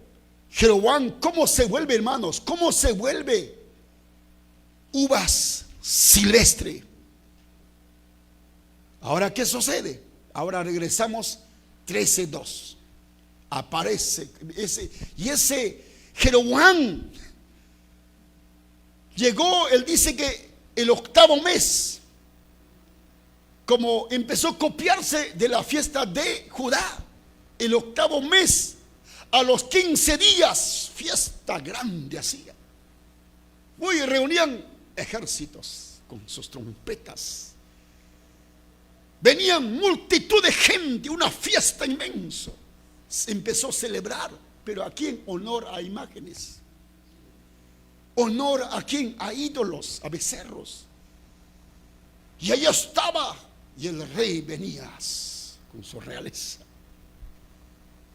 Jeroboam, ¿cómo se vuelve, hermanos? ¿Cómo se vuelve uvas silvestre? Ahora, ¿qué sucede? Ahora regresamos 13:2. Aparece ese Jeroboam llegó, él dice que el 8º mes, como empezó a copiarse de la fiesta de Judá, el 8º mes, a los 15 días, fiesta grande hacía. Reunían ejércitos con sus trompetas. Venían multitud de gente, una fiesta inmensa. Se empezó a celebrar, pero ¿a quién? Honor a imágenes. Honor a quién? A ídolos, a becerros. Y allá estaba, y el rey venía con su realeza.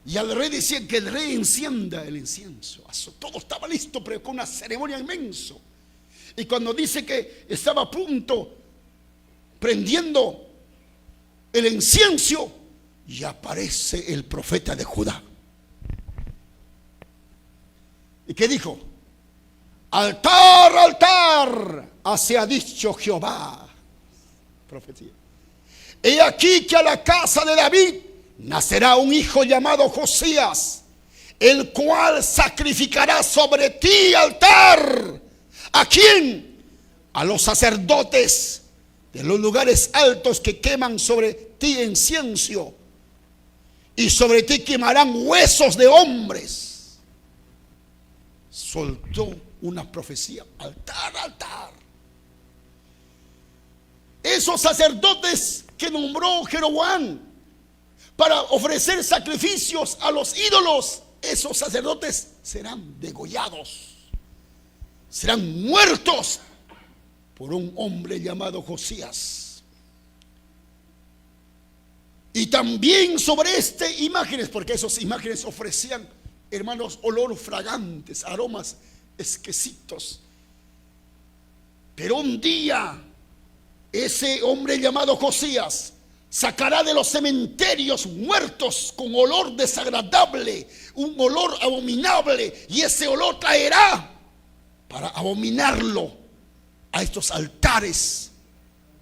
Y al rey decían que el rey encienda el incienso. Todo estaba listo, pero con una ceremonia inmensa. Y cuando dice que estaba a punto prendiendo el incienso, y aparece el profeta de Judá. ¿Y qué dijo? Altar, altar, así ha dicho Jehová. Profecía. He aquí que a la casa de David nacerá un hijo llamado Josías, el cual sacrificará sobre ti altar. ¿A quién? A los sacerdotes de los lugares altos que queman sobre ti incienso, y sobre ti quemarán huesos de hombres. Soltó una profecía. Altar, altar. Esos sacerdotes que nombró Jeroboam para ofrecer sacrificios a los ídolos, esos sacerdotes serán degollados, serán muertos por un hombre llamado Josías. Y también sobre imágenes, porque esas imágenes ofrecían, hermanos, olor fragantes, aromas exquisitos. Pero un día ese hombre llamado Josías sacará de los cementerios muertos con olor desagradable, un olor abominable, y ese olor traerá para abominarlo a estos altares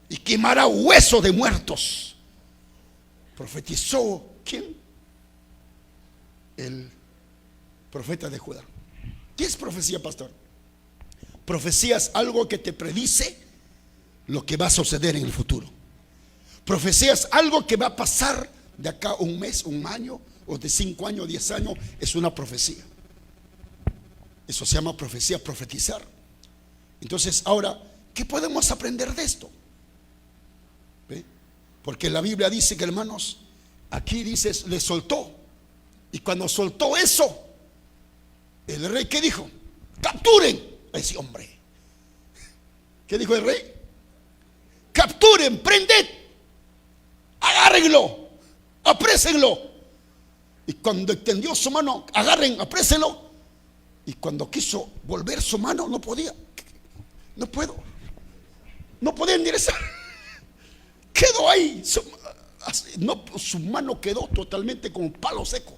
y quemará huesos de muertos. Profetizó ¿quién? El profeta de Judá. ¿Qué es profecía, pastor? Profecía es algo que te predice lo que va a suceder en el futuro. Profecía es algo que va a pasar de acá un mes, un año, o de 5 años, 10 años. Es una profecía. Eso se llama profecía, profetizar. Entonces, ahora, ¿qué podemos aprender de esto? ¿Ve? Porque la Biblia dice que, hermanos, aquí dice, le soltó. Y cuando soltó eso, el rey, ¿qué dijo? Capturen a ese hombre. ¿Qué dijo el rey? Capturen, prended, agárrenlo, aprésenlo. Y cuando extendió su mano, agarren, aprésenlo. Y cuando quiso volver su mano, no podía. No podía enderezar. Quedó ahí. Su mano quedó totalmente como palo seco,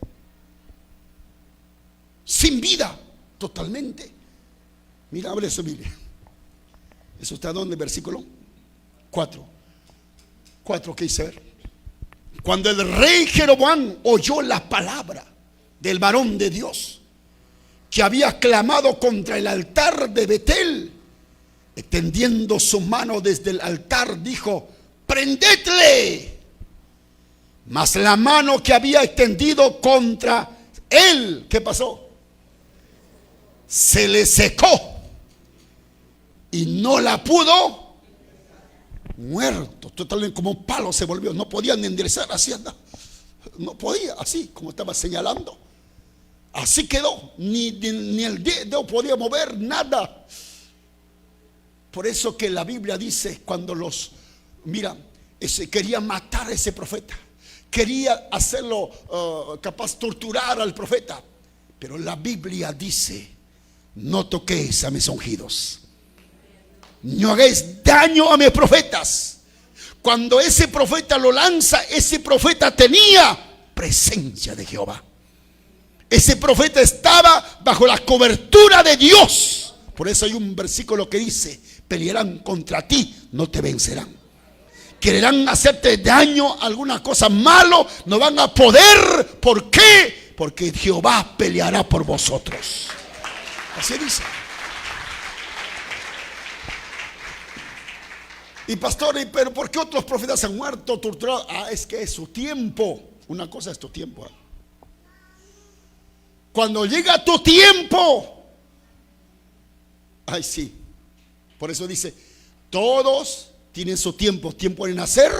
sin vida, totalmente. Mira, abre su Biblia. ¿Eso está donde? Versículo 4, ¿qué dice? Ver. Cuando el rey Jeroboam oyó la palabra del varón de Dios que había clamado contra el altar de Betel, extendiendo su mano desde el altar, dijo: prendedle. Mas la mano que había extendido contra él, ¿qué pasó? Se le secó y no la pudo. Muerto, totalmente como un palo se volvió. No podía ni enderezar, así anda. No podía, así como estaba señalando. Así quedó. Ni el dedo podía mover, nada. Por eso que la Biblia dice, cuando quería matar a ese profeta, quería hacerlo capaz, torturar al profeta. Pero la Biblia dice: no toquéis a mis ungidos, no hagáis daño a mis profetas. Cuando ese profeta lo lanza, ese profeta tenía presencia de Jehová. Ese profeta estaba bajo la cobertura de Dios. Por eso hay un versículo que dice: pelearán contra ti, no te vencerán. Querrán hacerte daño, alguna cosa malo, no van a poder. ¿Por qué? Porque Jehová peleará por vosotros. Así dice. Y pastor, ¿pero por qué otros profetas han muerto, torturados? Es que es su tiempo. Una cosa es tu tiempo. Cuando llega tu tiempo, sí. Por eso dice: todos tienen su tiempo. Tiempo de nacer,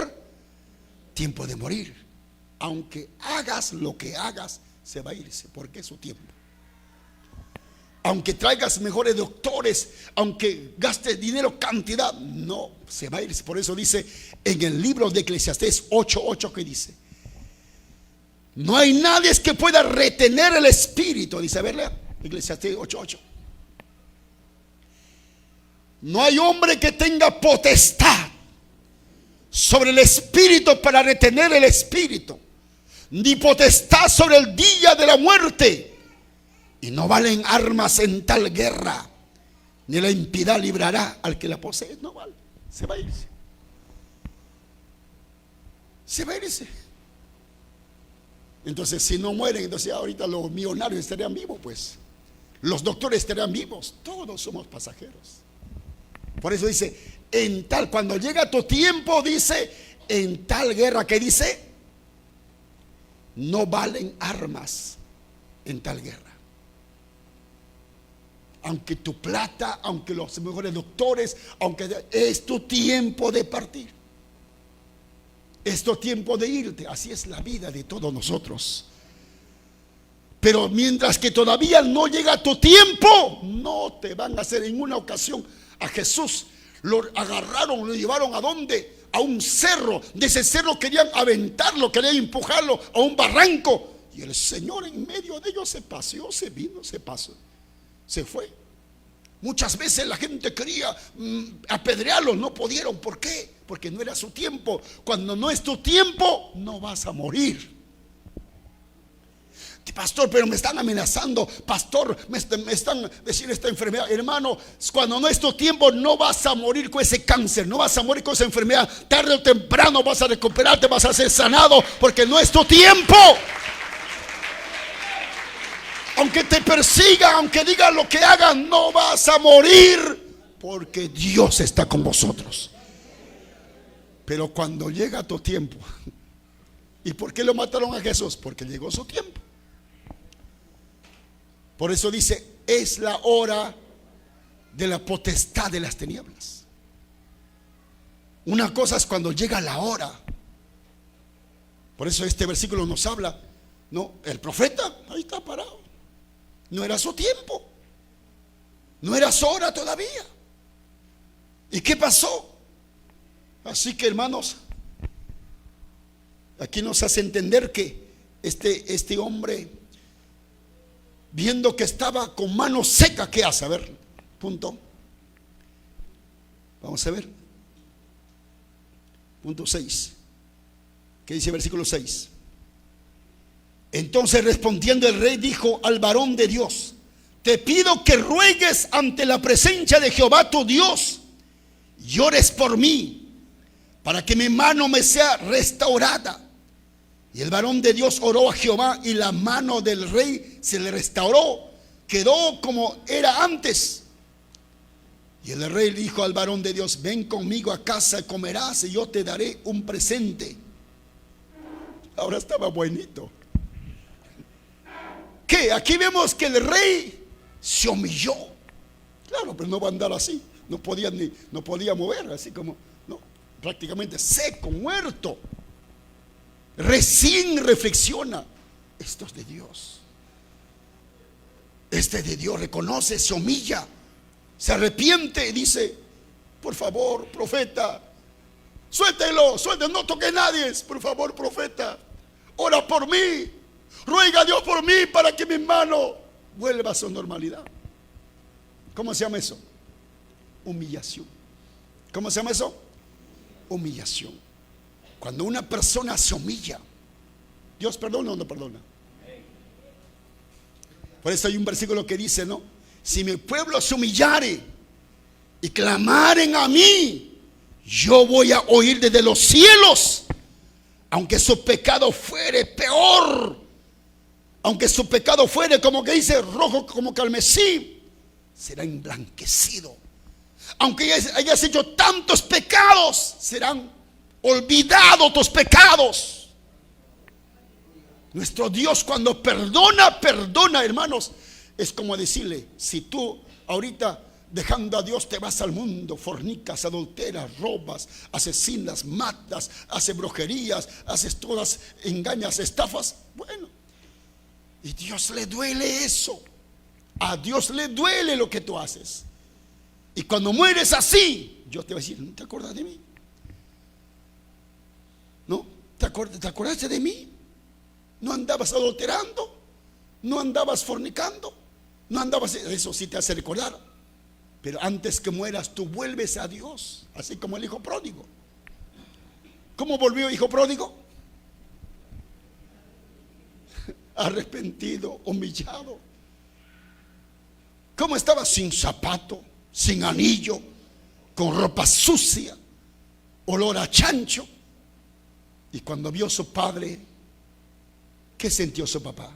tiempo de morir. Aunque hagas lo que hagas, se va a irse, porque es su tiempo. Aunque traigas mejores doctores, aunque gastes dinero, cantidad, no, se va a irse. Por eso dice en el libro de Eclesiastés 8:8, que dice: no hay nadie que pueda retener el espíritu. Dice, a verle, Eclesiastés 8:8. No hay hombre que tenga potestad sobre el espíritu para retener el espíritu, ni potestad sobre el día de la muerte. Y no valen armas en tal guerra, ni la impiedad librará al que la posee. No vale, se va a irse. Se va a irse. Entonces, si no mueren, entonces ahorita los millonarios estarían vivos, pues. Los doctores estarían vivos. Todos somos pasajeros. Por eso dice, en tal, cuando llega tu tiempo, dice, en tal guerra, que dice, no valen armas en tal guerra. Aunque tu plata, aunque los mejores doctores, aunque es tu tiempo de partir, es tu tiempo de irte. Así es la vida de todos nosotros. Pero mientras que todavía no llega tu tiempo, no te van a hacer. En una ocasión a Jesús lo agarraron, lo llevaron ¿a dónde? A un cerro. De ese cerro querían aventarlo, querían empujarlo a un barranco. Y el Señor en medio de ellos se paseó, se vino, se pasó, se fue. Muchas veces la gente quería apedrearlo, no pudieron. ¿Por qué? Porque no era su tiempo. Cuando no es tu tiempo, no vas a morir. Pastor, pero me están amenazando. Pastor, me están diciendo esta enfermedad. Hermano, cuando no es tu tiempo, no vas a morir con ese cáncer, no vas a morir con esa enfermedad. Tarde o temprano vas a recuperarte, vas a ser sanado, porque no es tu tiempo. Aunque te persiga, aunque diga lo que hagan, no vas a morir, porque Dios está con vosotros. Pero cuando llega tu tiempo, ¿y por qué lo mataron a Jesús? Porque llegó su tiempo. Por eso dice, es la hora de la potestad de las tinieblas. Una cosa es cuando llega la hora. Por eso este versículo nos habla, no, el profeta ahí está parado. No era su tiempo, no era su hora todavía. ¿Y qué pasó? Así que, hermanos, aquí nos hace entender que este hombre, viendo que estaba con mano seca, ¿qué hace? A ver, punto. Vamos a ver. Punto 6. ¿Qué dice el versículo 6? Entonces respondiendo el rey dijo al varón de Dios: te pido que ruegues ante la presencia de Jehová tu Dios y ores por mí, para que mi mano me sea restaurada. Y el varón de Dios oró a Jehová, y la mano del rey se le restauró, quedó como era antes. Y el rey dijo al varón de Dios: ven conmigo a casa, comerás y yo te daré un presente. Ahora estaba buenito. ¿Qué? Aquí vemos que el rey se humilló. Claro, pero no va a andar así. No podía mover, así como, no, prácticamente seco, muerto. Recién reflexiona: esto es de Dios. Este es de Dios. Reconoce, se humilla, se arrepiente y dice: por favor, profeta, suéltelo, no toque a nadie. Por favor, profeta, ora por mí. Ruega a Dios por mí para que mi mano vuelva a su normalidad. ¿Cómo se llama eso? Humillación. ¿Cómo se llama eso? Humillación. Cuando una persona se humilla, ¿Dios perdona o no perdona? Por eso hay un versículo que dice, ¿no? Si mi pueblo se humillare y clamaren a mí, yo voy a oír desde los cielos. Aunque su pecado fuere peor, aunque su pecado fuere, como que dice, rojo como carmesí, será emblanquecido. Aunque hayas hecho tantos pecados, serán olvidados tus pecados. Nuestro Dios, cuando perdona, hermanos. Es como decirle: si tú ahorita dejando a Dios te vas al mundo, fornicas, adulteras, robas, asesinas, matas, haces brujerías, haces todas, engañas, estafas. Bueno, y Dios le duele eso. A Dios le duele lo que tú haces. Y cuando mueres así, Dios te va a decir, ¿no te acuerdas de mí? ¿No? ¿Te acordaste de mí? ¿No andabas adulterando? ¿No andabas fornicando? ¿No andabas? Eso sí te hace recordar. Pero antes que mueras, tú vuelves a Dios, así como el hijo pródigo. ¿Cómo volvió el hijo pródigo? Arrepentido, humillado. ¿Cómo estaba? Sin zapato, sin anillo, con ropa sucia, olor a chancho. Y cuando vio a su padre, ¿qué sintió su papá?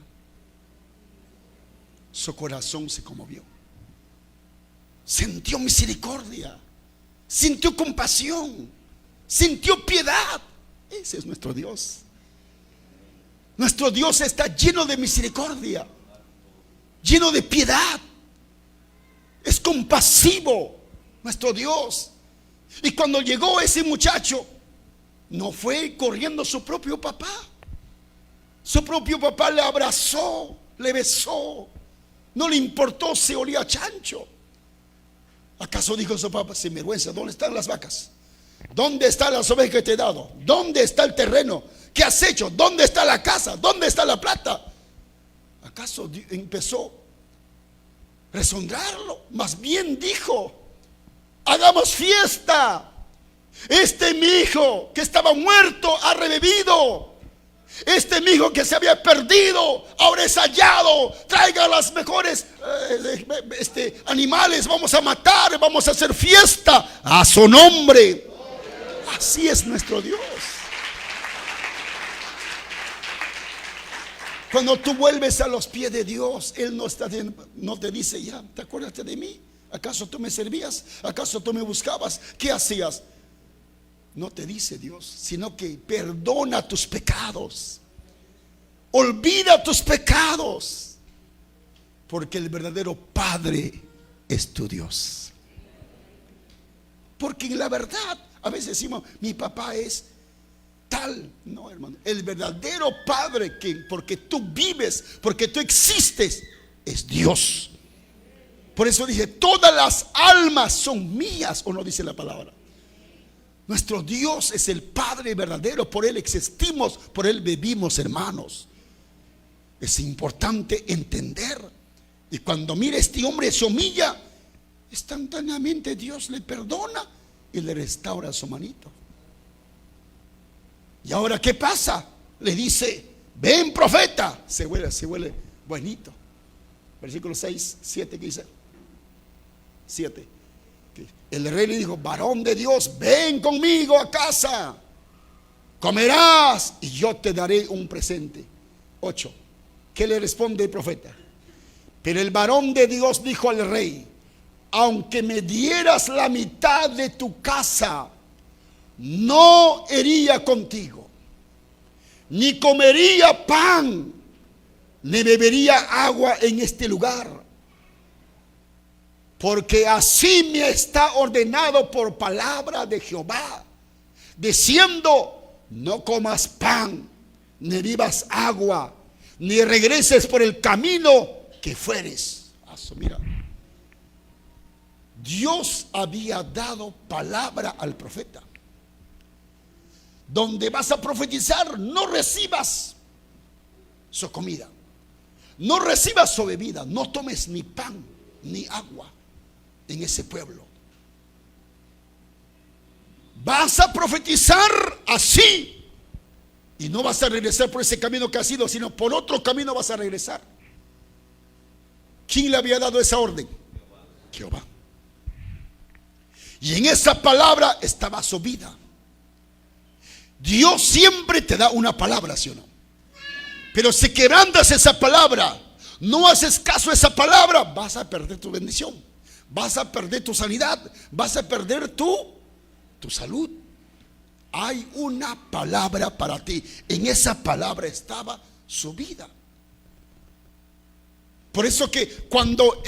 Su corazón se conmovió. Sintió misericordia, sintió compasión, sintió piedad. Ese es nuestro Dios. Nuestro Dios está lleno de misericordia, lleno de piedad. Es compasivo nuestro Dios. Y cuando llegó ese muchacho, no fue corriendo su propio papá. Su propio papá le abrazó, le besó. No le importó si olía a chancho. ¿Acaso dijo su papá, sin vergüenza, ¿dónde están las vacas? ¿Dónde están las ovejas que te he dado? ¿Dónde está el terreno? ¿Qué has hecho? ¿Dónde está la casa? ¿Dónde está la plata? ¿Acaso empezó a resonarlo? Más bien dijo, hagamos fiesta. Este mi hijo que estaba muerto ha revivido. Este mi hijo que se había perdido ahora es hallado. Traiga las mejores animales. Vamos a matar, vamos a hacer fiesta a su nombre. Así es nuestro Dios. Cuando tú vuelves a los pies de Dios, Él no te dice, ya, ¿te acuerdas de mí? ¿Acaso tú me servías? ¿Acaso tú me buscabas? ¿Qué hacías? No te dice Dios, sino que perdona tus pecados. Olvida tus pecados. Porque el verdadero Padre es tu Dios. Porque en la verdad, a veces decimos, mi papá es tal. No, hermano, el verdadero Padre, porque tú vives, porque tú existes, es Dios. Por eso dije, todas las almas son mías, ¿o no dice la palabra? Nuestro Dios es el Padre verdadero, por Él existimos, por Él vivimos, hermanos. Es importante entender. Y cuando mira este hombre se humilla, instantáneamente Dios le perdona y le restaura su manito. Y ahora, ¿qué pasa? Le dice, ven profeta. Se huele buenito. Versículo 6, 7, ¿qué dice? 7. El rey le dijo, varón de Dios, ven conmigo a casa, comerás y yo te daré un presente. 8. ¿Qué le responde el profeta? Pero el varón de Dios dijo al rey, aunque me dieras la mitad de tu casa, no iría contigo, ni comería pan, ni bebería agua en este lugar. Porque así me está ordenado por palabra de Jehová, diciendo, no comas pan, ni bebas agua, ni regreses por el camino que fueres. Mira, Dios había dado palabra al profeta. Donde vas a profetizar, no recibas su comida, no recibas su bebida, no tomes ni pan ni agua en ese pueblo. Vas a profetizar así y no vas a regresar por ese camino que has ido, sino por otro camino vas a regresar. ¿Quién le había dado esa orden? Jehová. Y en esa palabra estaba su vida. Dios siempre te da una palabra, ¿sí o no? Pero si quebrantas esa palabra, no haces caso a esa palabra, vas a perder tu bendición, vas a perder tu sanidad, vas a perder tu salud. Hay una palabra para ti. En esa palabra estaba su vida. Por eso que cuando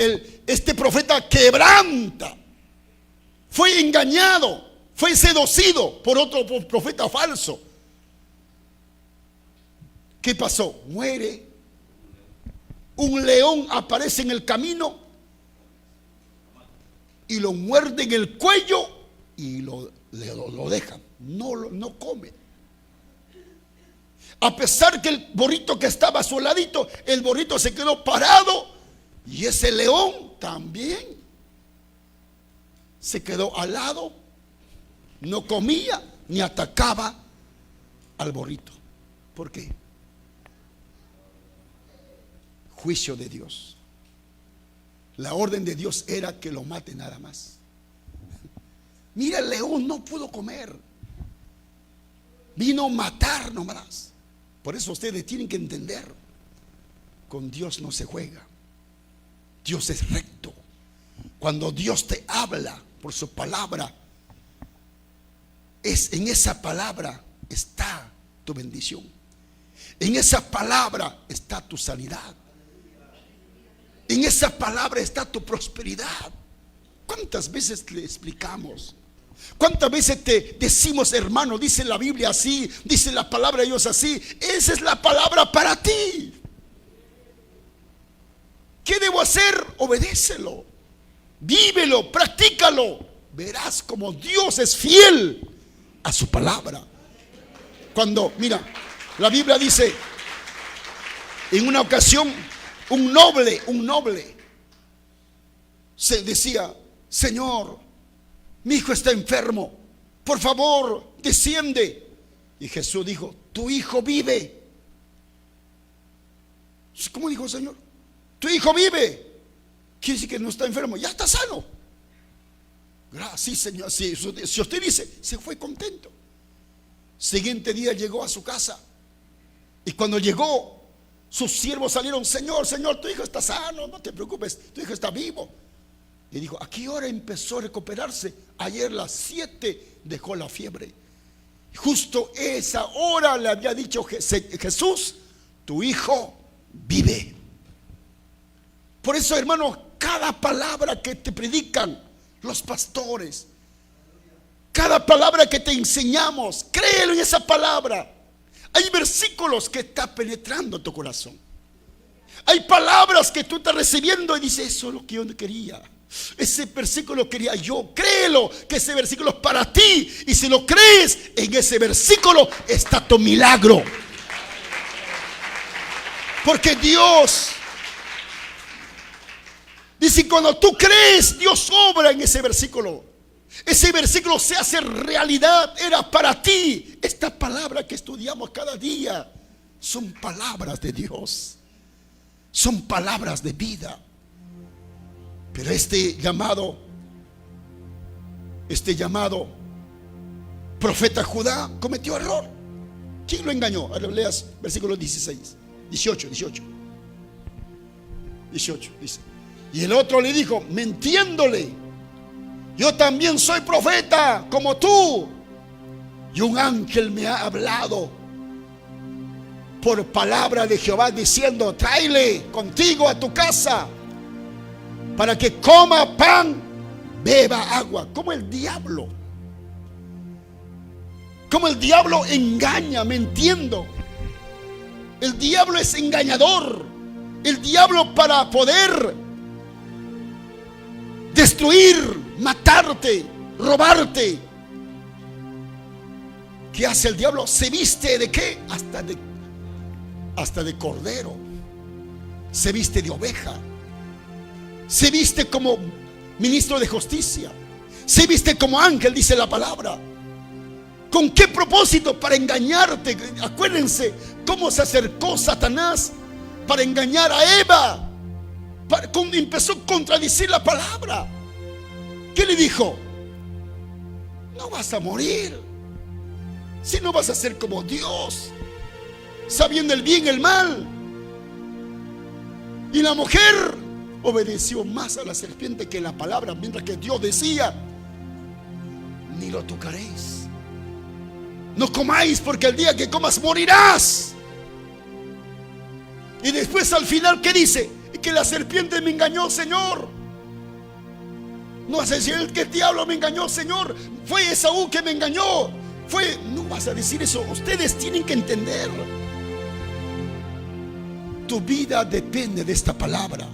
este profeta quebranta, fue engañado, fue seducido por otro profeta falso, ¿qué pasó? Muere. Un león aparece en el camino y lo muerde en el cuello y lo deja. No come. A pesar que el burrito que estaba a su ladito, el burrito se quedó parado, y ese león también se quedó al lado, no comía ni atacaba al burrito. ¿Por qué? Juicio de Dios. La orden de Dios era que lo mate nada más. Mira, el león no pudo comer, vino a matar nomás. Por eso ustedes tienen que entender, con Dios no se juega. Dios es recto. Cuando Dios te habla por su palabra, en esa palabra está tu bendición. En esa palabra está tu sanidad. En esa palabra está tu prosperidad. ¿Cuántas veces le explicamos? ¿Cuántas veces te decimos, hermano, dice la Biblia así, dice la palabra de Dios así? Esa es la palabra para ti. ¿Qué debo hacer? Obedécelo, vívelo, practícalo. Verás como Dios es fiel a su palabra. Cuando, mira, la Biblia dice, en una ocasión, un noble se decía, Señor, mi hijo está enfermo, por favor, desciende. Y Jesús dijo, tu hijo vive. ¿Cómo dijo el Señor? Tu hijo vive. Quiere decir que no está enfermo, ya está sano. Gracias, Señor. Si usted dice, se fue contento. Siguiente día llegó a su casa, y cuando llegó, sus siervos salieron, Señor, tu hijo está sano, no te preocupes, tu hijo está vivo. Y dijo, ¿a qué hora empezó a recuperarse? Ayer a las 7 dejó la fiebre. Justo esa hora le había dicho Jesús, tu hijo vive. Por eso, hermanos, cada palabra que te predican los pastores, cada palabra que te enseñamos, créelo en esa palabra. Hay versículos que están penetrando tu corazón. Hay palabras que tú estás recibiendo y dices, eso es lo que yo quería. Ese versículo quería yo. Créelo que ese versículo es para ti. Y si lo crees, en ese versículo está tu milagro. Porque Dios dice, cuando tú crees, Dios obra en ese versículo. Ese versículo se hace realidad, era para ti. Esta palabra que estudiamos cada día son palabras de Dios, son palabras de vida. Pero este llamado profeta Judá cometió error. ¿Quién lo engañó? Ahora leas versículo 18 dice. Y el otro le dijo, mintiéndole, yo también soy profeta como tú, y un ángel me ha hablado por palabra de Jehová diciendo, tráele contigo a tu casa para que coma pan, beba agua. Como el diablo engaña, mintiendo. El diablo es engañador. El diablo, para poder destruir, matarte, robarte, ¿qué hace el diablo? Se viste de ¿qué? Hasta de cordero, se viste de oveja, se viste como ministro de justicia, se viste como ángel, dice la palabra. ¿Con qué propósito? Para engañarte. Acuérdense cómo se acercó Satanás para engañar a Eva. Empezó a contradecir la palabra. ¿Qué le dijo? No vas a morir, si no vas a ser como Dios, sabiendo el bien y el mal. Y la mujer obedeció más a la serpiente que la palabra, mientras que Dios decía, ni lo tocaréis, no comáis, porque el día que comas morirás. Y después al final, ¿qué dice? que la serpiente me engañó, Señor. No vas a decir el que el diablo me engañó, Señor. Fue Esaú que me engañó. No vas a decir eso. Ustedes tienen que entender. Tu vida depende de esta palabra.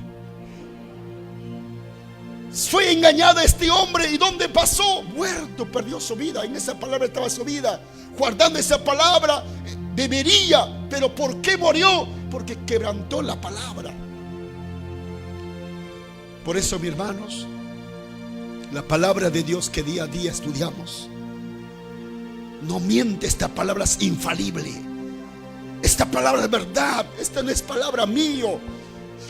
Fue engañada este hombre, ¿y dónde pasó? Muerto, perdió su vida. En esa palabra estaba su vida. Guardando esa palabra, bebería. Pero ¿por qué murió? Porque quebrantó la palabra. Por eso, mis hermanos, la palabra de Dios que día a día estudiamos, no miente. Esta palabra es infalible. Esta palabra es verdad. Esta no es palabra mío.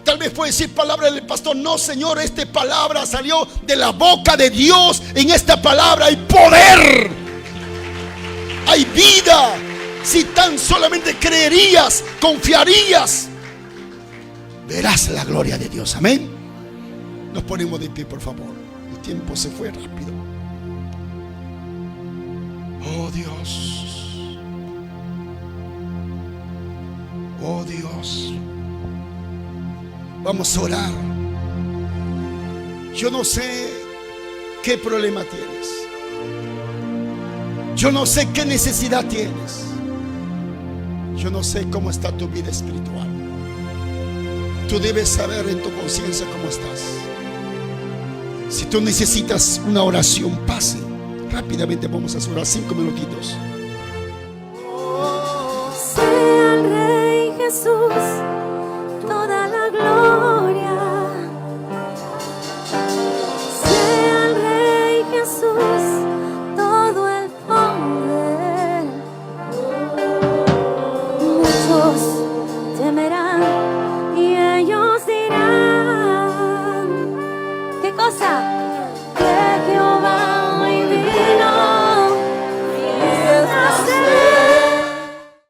Tal vez puede decir palabra del pastor. No, Señor, esta palabra salió de la boca de Dios. En esta palabra hay poder, hay vida. Si tan solamente creerías, confiarías, verás la gloria de Dios. Amén. Nos ponemos de pie, por favor. El tiempo se fue rápido. Oh Dios, oh Dios, vamos a orar. Yo no sé qué problema tienes. Yo no sé qué necesidad tienes. Yo no sé cómo está tu vida espiritual. Tú debes saber en tu conciencia cómo estás. Si tú necesitas una oración, pase. Rápidamente vamos a orar 5 minutitos. Sea el Rey Jesús toda